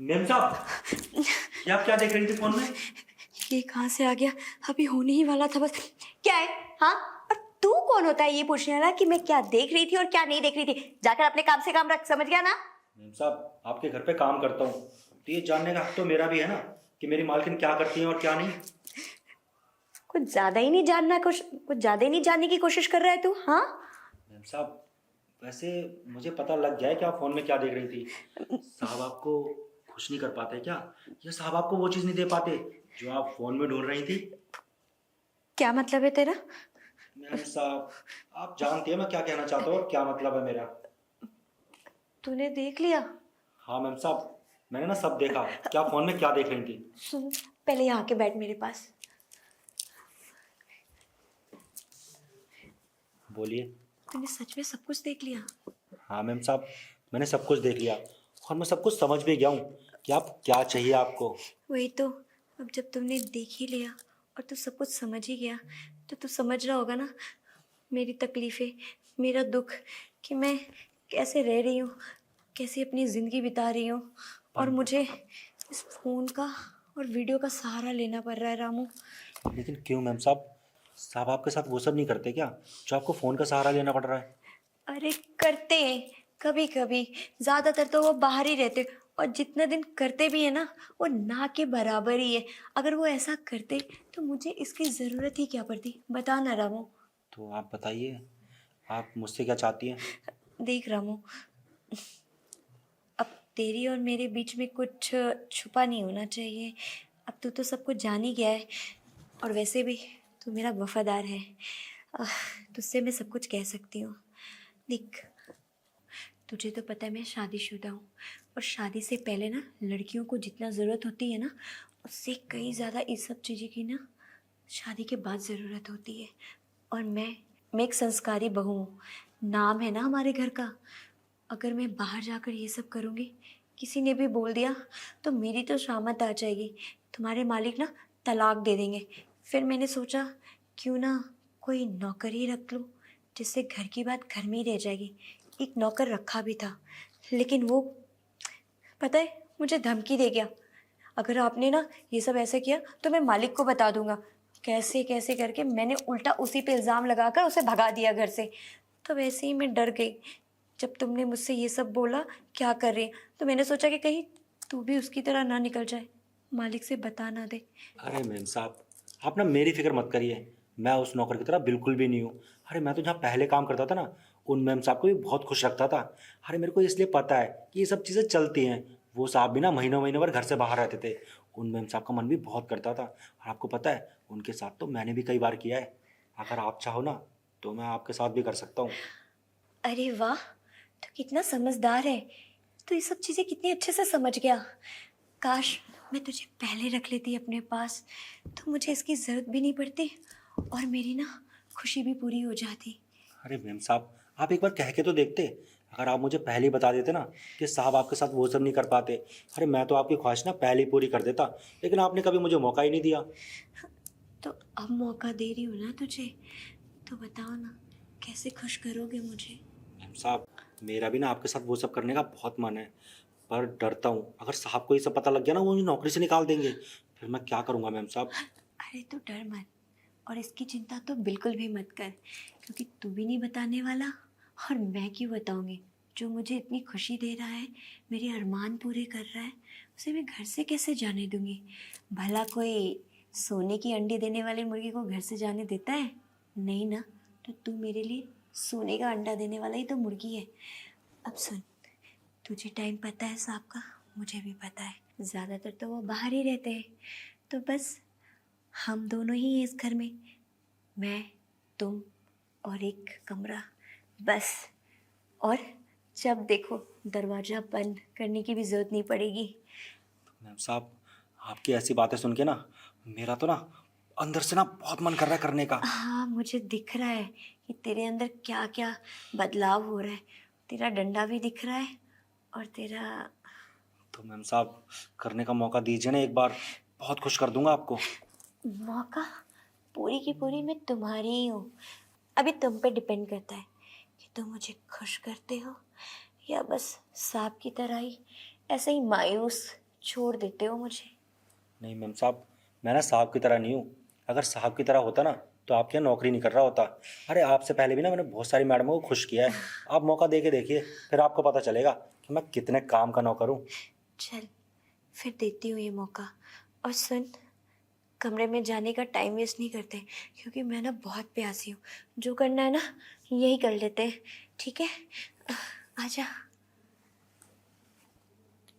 Ma'am साहब, ये आप क्या देख रही थी फोन में? ये कहाँ से आ गया? अभी होने ही वाला था बस। क्या है? हाँ, और तू कौन होता है ये पूछने वाला कि मैं क्या देख रही थी और क्या नहीं देख रही थी? जाकर अपने काम से काम रख, समझ गया ना? मेम साहब, आपके घर पे काम करता हूँ तो ये जानने का हक तो मेरा भी है ना कि मेरी मालकिन क्या करती है और क्या नहीं। कुछ ज्यादा ही नहीं जानने की कोशिश कर रहा है तू, हाँ? मेम साहब, वैसे मुझे पता लग गया है कि आप फोन में क्या देख रही थी। साहब आपको खुश नहीं कर पाते क्या? या साहब आपको वो चीज़ नहीं दे पाते जो आप फोन में ढूंढ रही थी? क्या मतलब है तेरा? मेम साहब, आप जानती हैं मैं क्या कहना चाहता हूँ और क्या मतलब है मेरा। तूने देख लिया? हाँ मेम साहब, मैंने ना सब देखा कि आप फोन में क्या देख रही थी। सुन, पहले यहाँ के बैठ मेरे पास। बोलिए। तूने सच में सब कुछ देख लिया? हाँ मेम साहब, मैंने सब कुछ देख लिया और मैं सब कुछ समझ भी गया हूँ कि आप क्या चाहिए आपको। वही तो। अब जब तुमने देख ही लिया और तू सब कुछ समझ ही गया, तो तू समझ रहा होगा ना मेरी तकलीफें, मेरा दुख, कि मैं कैसे रह रही हूँ, कैसे अपनी ज़िंदगी बिता रही हूँ, और मुझे इस फ़ोन का और वीडियो का सहारा लेना पड़ रहा है रामू। लेकिन क्यों मैम साहब? साहब आपके साथ वो सब नहीं करते क्या जो आपको फ़ोन का सहारा लेना पड़ रहा है? अरे करते हैं कभी कभी, ज़्यादातर तो वो बाहर ही रहते, और जितना दिन करते भी है ना वो ना के बराबर ही है। अगर वो ऐसा करते तो मुझे इसकी ज़रूरत ही क्या पड़ती, बता ना रामू। तो आप बताइए, आप मुझसे क्या चाहती हैं? देख रामू, अब तेरी और मेरे बीच में कुछ छुपा नहीं होना चाहिए। अब तू तो सब कुछ जान ही गया है, और वैसे भी तू मेरा वफादार है। आह, तुझसे मैं सब कुछ कह सकती हूँ। देख, तुझे तो पता है मैं शादीशुदा हूँ, और शादी से पहले ना लड़कियों को जितना ज़रूरत होती है ना, उससे कई ज़्यादा इस सब चीज़ों की ना शादी के बाद ज़रूरत होती है। और मैं एक संस्कारी बहू हूँ, नाम है ना हमारे घर का। अगर मैं बाहर जाकर ये सब करूँगी, किसी ने भी बोल दिया, तो मेरी तो शामत आ जाएगी। तुम्हारे मालिक ना तलाक दे देंगे। फिर मैंने सोचा क्यों ना कोई नौकर ही रख लूँ, जिससे घर की बात घर में ही रह जाएगी। एक नौकर रखा भी था, लेकिन वो पता है मुझे धमकी दे गया, अगर आपने ना ये सब ऐसे किया तो मैं मालिक को बता दूंगा। कैसे कैसे करके मैंने उल्टा उसी पे इल्ज़ाम लगाकर उसे भगा दिया घर से। तो वैसे ही मैं डर गई जब तुमने मुझसे ये सब बोला क्या कर रही है, तो मैंने सोचा कि कहीं तू भी उसकी तरह ना निकल जाए, मालिक से बता ना दे। अरे मैम साहब, आप ना मेरी फिक्र मत करिए। मैं उस नौकर की तरह बिल्कुल भी नहीं हूँ। अरे मैं तो जहाँ पहले काम करता था ना, उन मैम साहब को भी बहुत खुश रखता था। अरे मेरे को इसलिए पता है कि ये सब चीज़ें चलती हैं। वो साहब भी ना महीनों महीनों भर घर से बाहर रहते थे। उन मैम साहब का मन भी बहुत करता था, और आपको पता है उनके साथ तो मैंने भी कई बार किया है। अगर आप चाहो ना तो मैं आपके साथ भी कर सकता हूँ। अरे वाह, तो कितना समझदार है। तो ये सब चीज़ें कितनी अच्छे से समझ गया। काश मैं तुझे पहले रख लेती अपने पास, तो मुझे इसकी ज़रूरत भी नहीं पड़ती, और मेरी ना खुशी भी पूरी हो जाती। अरे मैम साहब, आप एक बार कह के तो देखते। अगर आप मुझे पहले ही बता देते ना कि साहब आपके साथ वो सब नहीं कर पाते, अरे मैं तो आपकी ख्वाहिश ना पहले ही पूरी कर देता। लेकिन आपने कभी मुझे मौका ही नहीं दिया। तो अब मौका दे रही हूँ ना तुझे, तो बताओ ना कैसे खुश करोगे मुझे? मैम साहब, मेरा भी ना आपके साथ वो सब करने का बहुत मन है, पर डरता हूँ अगर साहब को ये सब पता लग गया ना, वो मुझे नौकरी से निकाल देंगे। फिर मैं क्या करूँगा मैम साहब? अरे तो डर मत, और इसकी चिंता तो बिल्कुल भी मत कर, क्योंकि तू भी नहीं बताने वाला, और मैं क्यों बताऊंगी? जो मुझे इतनी खुशी दे रहा है, मेरे अरमान पूरे कर रहा है, उसे मैं घर से कैसे जाने दूंगी? भला कोई सोने की अंडी देने वाली मुर्गी को घर से जाने देता है? नहीं ना। तो तू मेरे लिए सोने का अंडा देने वाला ही तो मुर्गी है। अब सुन, तुझे टाइम पता है साहब का, मुझे भी पता है, ज़्यादातर तो वो बाहर ही रहते हैं। तो बस हम दोनों ही हैं इस घर में, मैं, तुम, और एक कमरा, बस। और जब देखो दरवाज़ा बंद करने की भी ज़रूरत नहीं पड़ेगी। मैम साहब, आपकी ऐसी बातें सुन के ना मेरा तो ना अंदर से ना बहुत मन कर रहा है करने का। हाँ, मुझे दिख रहा है कि तेरे अंदर क्या क्या बदलाव हो रहा है। तेरा डंडा भी दिख रहा है, और तेरा तो मैम साहब, करने का मौका दीजिए ना एक बार, बहुत खुश कर दूंगा आपको। मौका पूरी की पूरी मैं तुम्हारी ही हूँ। अभी तुम पे डिपेंड करता है कि तुम मुझे खुश करते हो, या बस सांप की तरह ही ऐसे ही मायूस छोड़ देते हो मुझे। नहीं मैम साहब, मैं ना साहब की तरह नहीं हूँ। अगर साहब की तरह होता ना तो आपके यहाँ नौकरी नहीं कर रहा होता। अरे आपसे पहले भी ना मैंने बहुत सारी मैडमों को खुश किया है। आप मौका दे के देखिए, फिर आपको पता चलेगा कि मैं कितने काम का नौकर हूँ। चल, फिर देती हूँ ये मौका। और सुन, कमरे में जाने का टाइम वेस्ट नहीं करते, क्योंकि मैं ना बहुत प्यासी हूँ। जो करना है ना, यही कर लेते हैं, ठीक है? आजा।